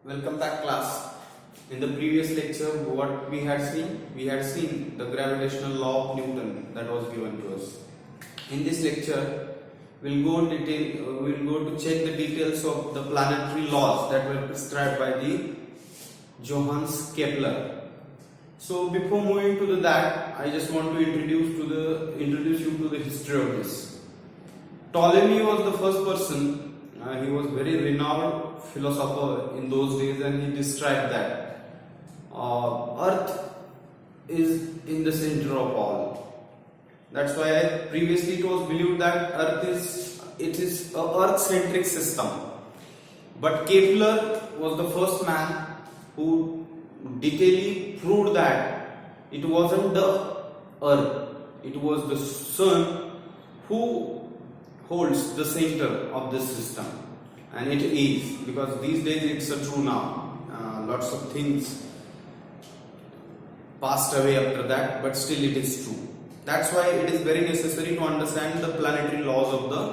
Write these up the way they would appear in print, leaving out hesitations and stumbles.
Welcome back, class. In the previous lecture, what we had seen the gravitational law of Newton that was given to us. In this lecture, we'll go to check the details of the planetary laws that were prescribed by the Johannes Kepler. So before moving to that, I just want to introduce you to the history of this. Ptolemy was the first person. He was very renowned philosopher in those days, and he described that Earth is in the center of all. That's why previously it was believed that Earth is a Earth-centric system. But Kepler was the first man who detailedly proved that it wasn't the Earth, it was the Sun who holds the center of this system, and it is, because these days it's a true now. Lots of things passed away after that, but still it is true. That's why it is very necessary to understand the planetary laws of the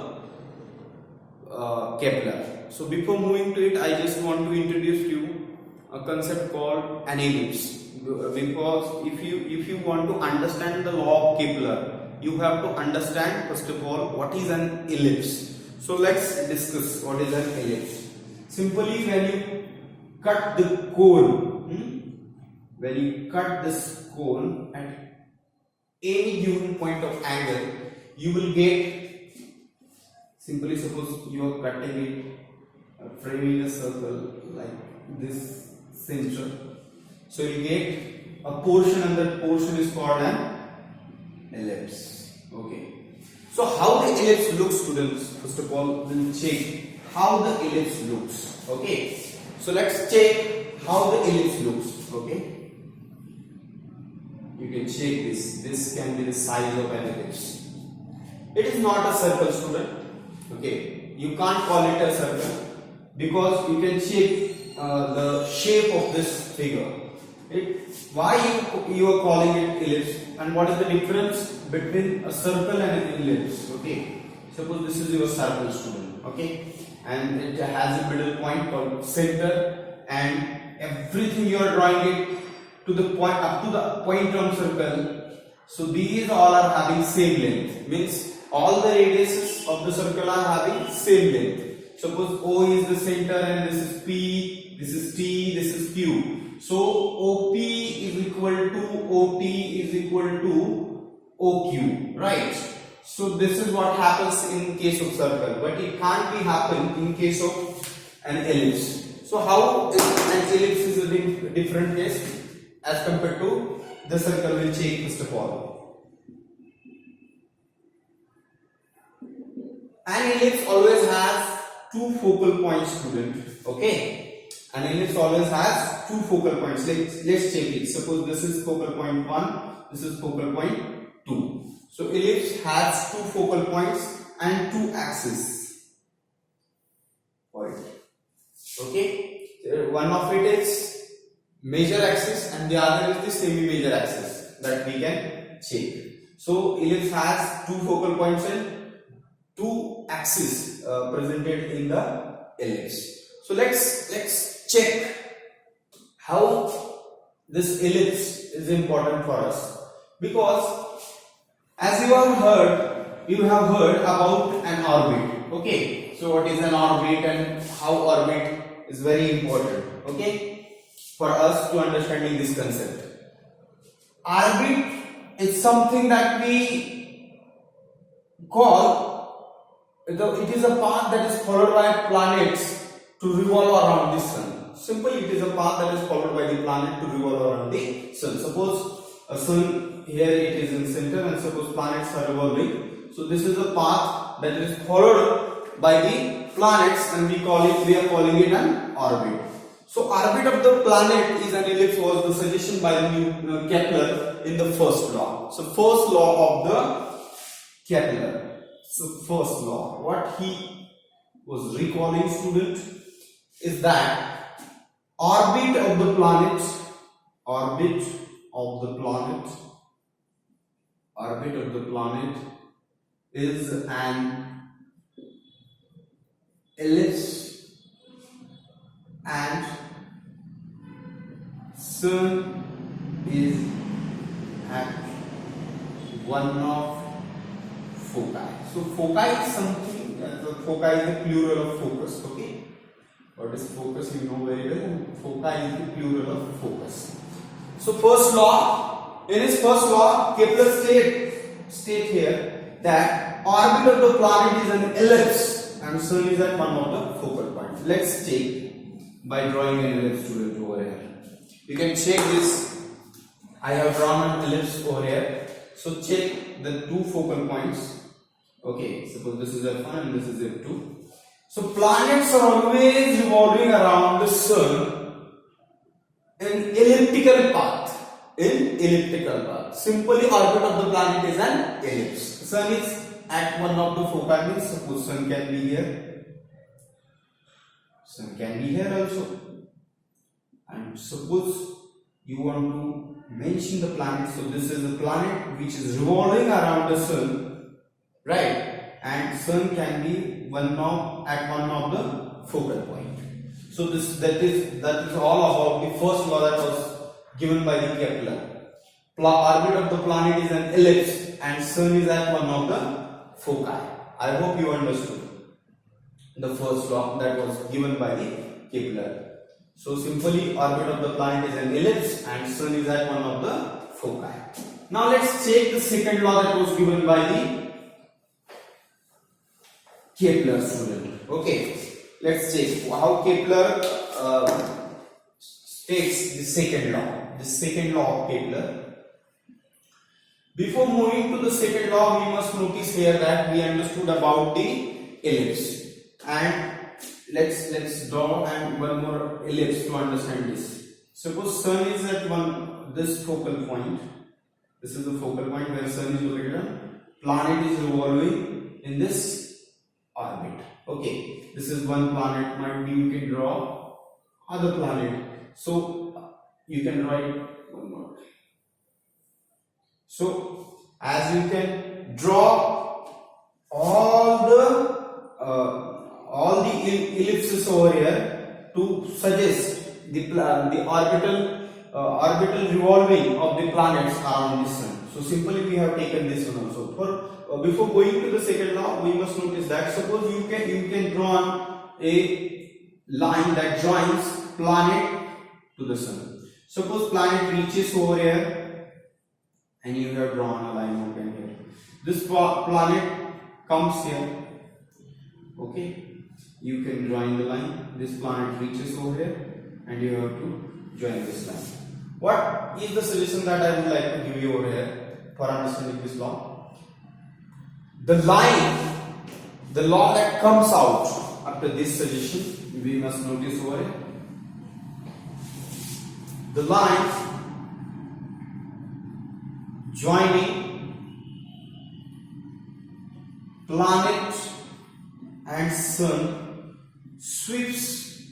Kepler. So before moving to it, I just want to introduce to you a concept called an ellipse, because if you want to understand the law of Kepler, you have to understand first of all what is an ellipse. So let's discuss what is an ellipse. Simply, when you cut the cone, when you cut this cone at any given point of angle, you will get, simply suppose you are cutting it, framing a circle like this center, so you get a portion, and that portion is called an ellipse. Okay. So how the ellipse looks, students? First of all, we'll check how the ellipse looks. Okay. So let's check how the ellipse looks. Okay. You can check this. This can be the size of an ellipse. It is not a circle, student. Okay. You can't call it a circle because you can check the shape of this figure. Why you are calling it ellipse, and what is the difference between a circle and an ellipse? Okay, suppose this is your circle, student. Okay, and it has a middle point called center, and everything you are drawing it to the point, up to the point on circle. So these all are having same length, means all the radiuses of the circle are having same length. Suppose O is the center, and this is P, this is T, this is Q. So OP is equal to OT is equal to OQ, right? So this is what happens in case of circle, but it can't be happen in case of an ellipse. So how is an ellipse is a different case as compared to the circle? We'll check first of all. An ellipse always has two focal points, student. Okay. An ellipse always has two focal points. Let's check it. Suppose this is focal point 1, this is focal point 2. So ellipse has two focal points and two axes. Okay. One of it is major axis and the other is the semi-major axis that we can check. So ellipse has two focal points and two axes presented in the ellipse. So let's check how this ellipse is important for us, because as you have heard about an orbit. Okay, so what is an orbit and how orbit is very important, okay, for us to understanding this concept. Orbit is something that we call, it is a path that is followed by planets to revolve around the sun. Simply, it is a path that is followed by the planet to revolve around the sun. Suppose a sun, here it is in center, and suppose planets are revolving. So this is a path that is followed by the planets, and we are calling it an orbit. So orbit of the planet is an ellipse was the suggestion by Kepler in the first law. So first law of the Kepler. So first law, what he was recalling, student, is that orbit of the planet is an ellipse and Sun is at one of foci. So foci is something, foci is the plural of focus, okay? What is focus you know very well, and foci is the plural of focus. So first law, in his first law, Kepler state here that orbit of the planet is an ellipse and Sun is at one of the focal points. Let's check by drawing an ellipse student over here. You can check this. I have drawn an ellipse over here. So check the two focal points. Okay, suppose this is F1 and this is F2. So planets are always revolving around the Sun in elliptical path. Simply orbit of the planet is an ellipse. Sun is at one of the foci, means suppose Sun can be here. Sun can be here also. And suppose you want to mention the planet. So this is a planet which is revolving around the Sun, right? And Sun can be at one of the focal point. So that is all about the first law that was given by the Kepler. Orbit of the planet is an ellipse and Sun is at one of the foci. I hope you understood the first law that was given by the Kepler. So simply orbit of the planet is an ellipse and Sun is at one of the foci. Now let's check the second law that was given by the Kepler student. Okay, let's check how Kepler states the second law. The second law of Kepler. Before moving to the second law, we must notice here that we understood about the ellipse. And let's draw one more ellipse to understand this. Suppose Sun is at this focal point. This is the focal point where Sun is located. Planet is revolving in this orbit. Okay, this is one planet. Might be you can draw other planet. So you can write one more. So as you can draw all the ellipses over here to suggest the orbital revolving of the planets around the Sun. So simply we have taken this one also. Before going to the second law, we must notice that suppose you can draw a line that joins planet to the Sun. Suppose planet reaches over here and you have drawn a line over here. This planet comes here. Okay, you can join the line. This planet reaches over here and you have to join this line. What is the solution that I would like to give you over here for understanding this law? The law that comes out after this suggestion, we must notice over here. The line joining planet and Sun sweeps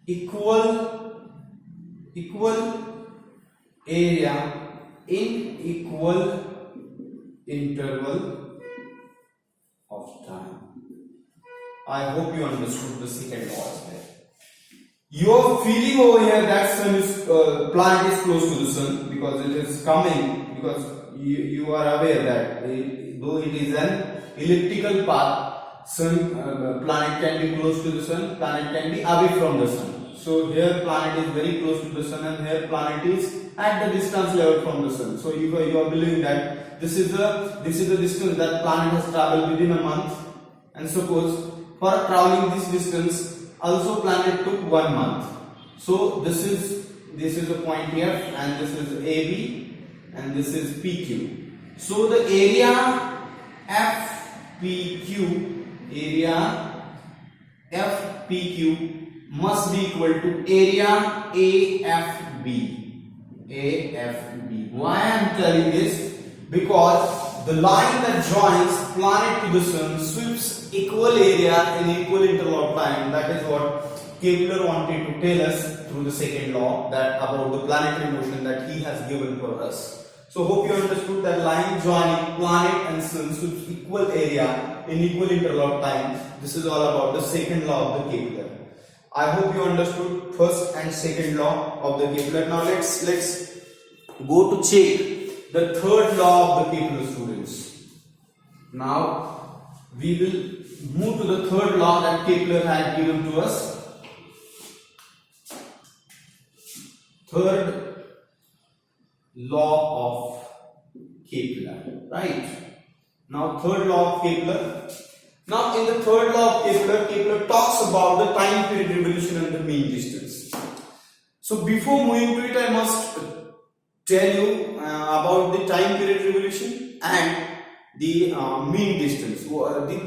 equal area in equal interval of time. I hope you understood the second law as well. You are feeling over here that planet is close to the Sun because it is coming, because you are aware that though it is an elliptical path, planet can be close to the Sun, planet can be away from the Sun. So here planet is very close to the Sun and here planet is at the distance level from the Sun. So you are believing that this is the distance that planet has traveled within a month, and suppose for traveling this distance also planet took 1 month. So this is a point here and this is AB and this is PQ. So the area FPQ must be equal to area AFB. Why I am telling this? Because the line that joins planet to the Sun sweeps equal area in equal interval of time. That is what Kepler wanted to tell us through the second law, that about the planetary motion that he has given for us. So hope you understood that line joining planet and Sun sweeps equal area in equal interval of time. This is all about the second law of the Kepler. I hope you understood first and second law of the Kepler. Now let's go to check the third law of the Kepler, students. Now we will move to the third law that Kepler had given to us. Third law of Kepler, right? Now third law of Kepler. Now in the third law of Kepler, Kepler talks about the time period revolution and the mean distance. So before moving to it, I must tell you about the time period revolution and the mean distance.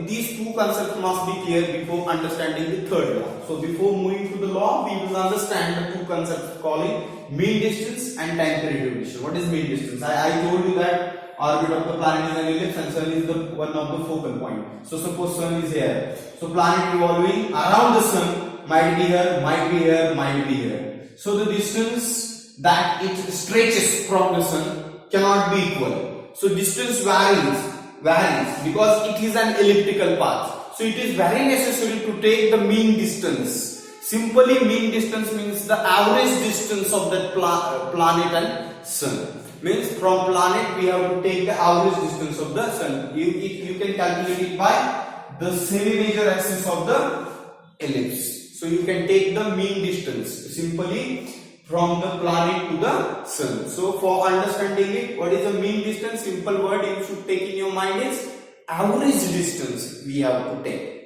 These two concepts must be clear before understanding the third law. So before moving to the law, we will understand the two concepts calling mean distance and time period revolution. What is mean distance? I told you that orbit of the planet is an ellipse and sun is the one of the focal point. So suppose sun is here. So planet revolving around the sun might be here, might be here, might be here. So the distance that it stretches from the sun cannot be equal. So distance varies because it is an elliptical path. So it is very necessary to take the mean distance. Simply mean distance means the average distance of that planet and sun. Means from planet we have to take the average distance of the sun. You can calculate it by the semi-major axis of the ellipse. So you can take the mean distance simply from the planet to the sun. So for understanding it, what is the mean distance? Simple word you should take in your mind is average distance we have to take.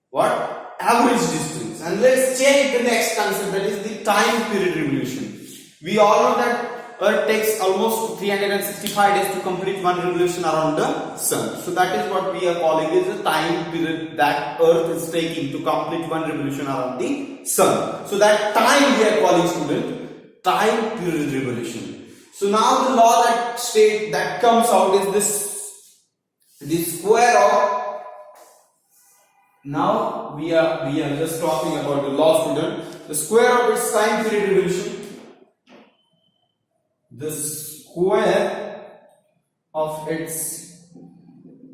What? Average distance. And let's check the next concept, that is the time period revolution. We all know that Earth takes almost 365 days to complete one revolution around the sun. So that is what we are calling is the time period that Earth is taking to complete one revolution around the sun. So that time we are calling, student, time period revolution. So now the law that comes out is this square of, now we are just talking about the law, student. The square of its time period revolution. The square of its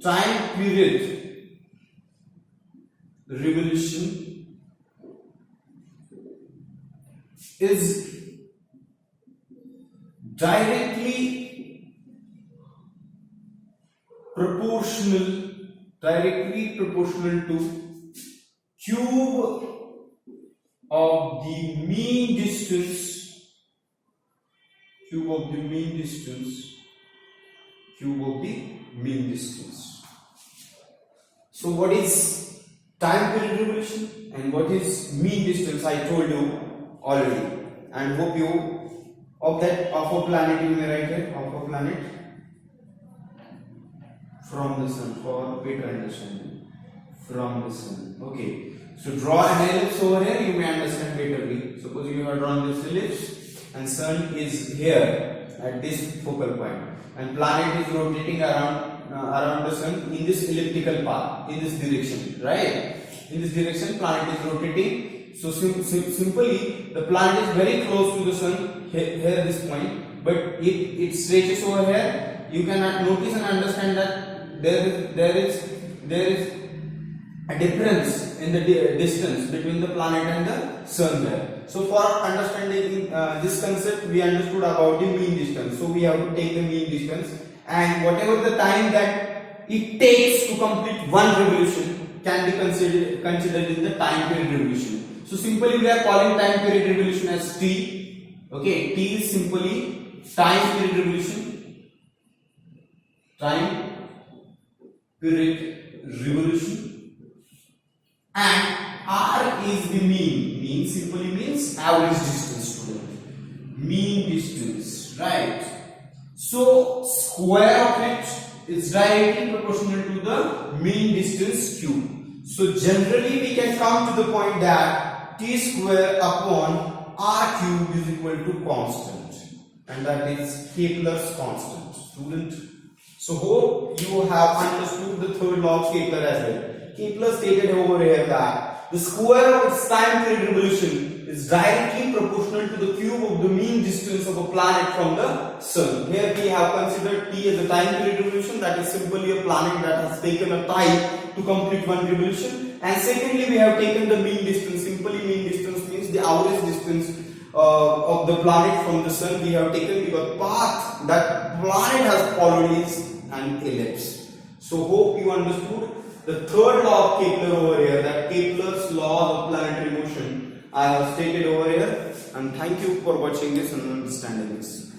time period revolution is directly proportional to cube of the mean distance. Cube of the mean distance. So what is time period revolution and what is mean distance? I told you already, and hope you of a planet, you may write it, of a planet from the sun for better understanding. From the sun. Okay. So draw an ellipse over here, you may understand betterly. Suppose you have drawn this ellipse and sun is here at this focal point and planet is rotating around the sun in this elliptical path, in this direction, right? In this direction planet is rotating. So simply the planet is very close to the sun here this point, but it stretches over here. You can notice and understand that there is a difference in the distance between the planet and the sun there. So for understanding this concept, we understood about the mean distance. So we have to take the mean distance, and whatever the time that it takes to complete one revolution can be considered in the time period revolution. So simply we are calling time period revolution as T. Okay, T is simply time period revolution. Time period revolution. And R is the mean. Mean simply means average distance, student. Mean distance, right? So square of it is directly proportional to the mean distance cube. So generally we can come to the point that T square upon R cube is equal to constant, and that is Kepler's constant, student. So hope you have understood the third law of Kepler as well. Kepler stated over here that the square of its time period revolution is directly proportional to the cube of the mean distance of a planet from the sun. Here we have considered T as a time period revolution, that is simply a planet that has taken a time to complete one revolution. And secondly, we have taken the mean distance, simply mean distance distance of the planet from the sun we have taken, because path that planet has followed is an ellipse. So hope you understood the third law of Kepler over here, that Kepler's law of planetary motion I have stated over here, and thank you for watching this and understanding this.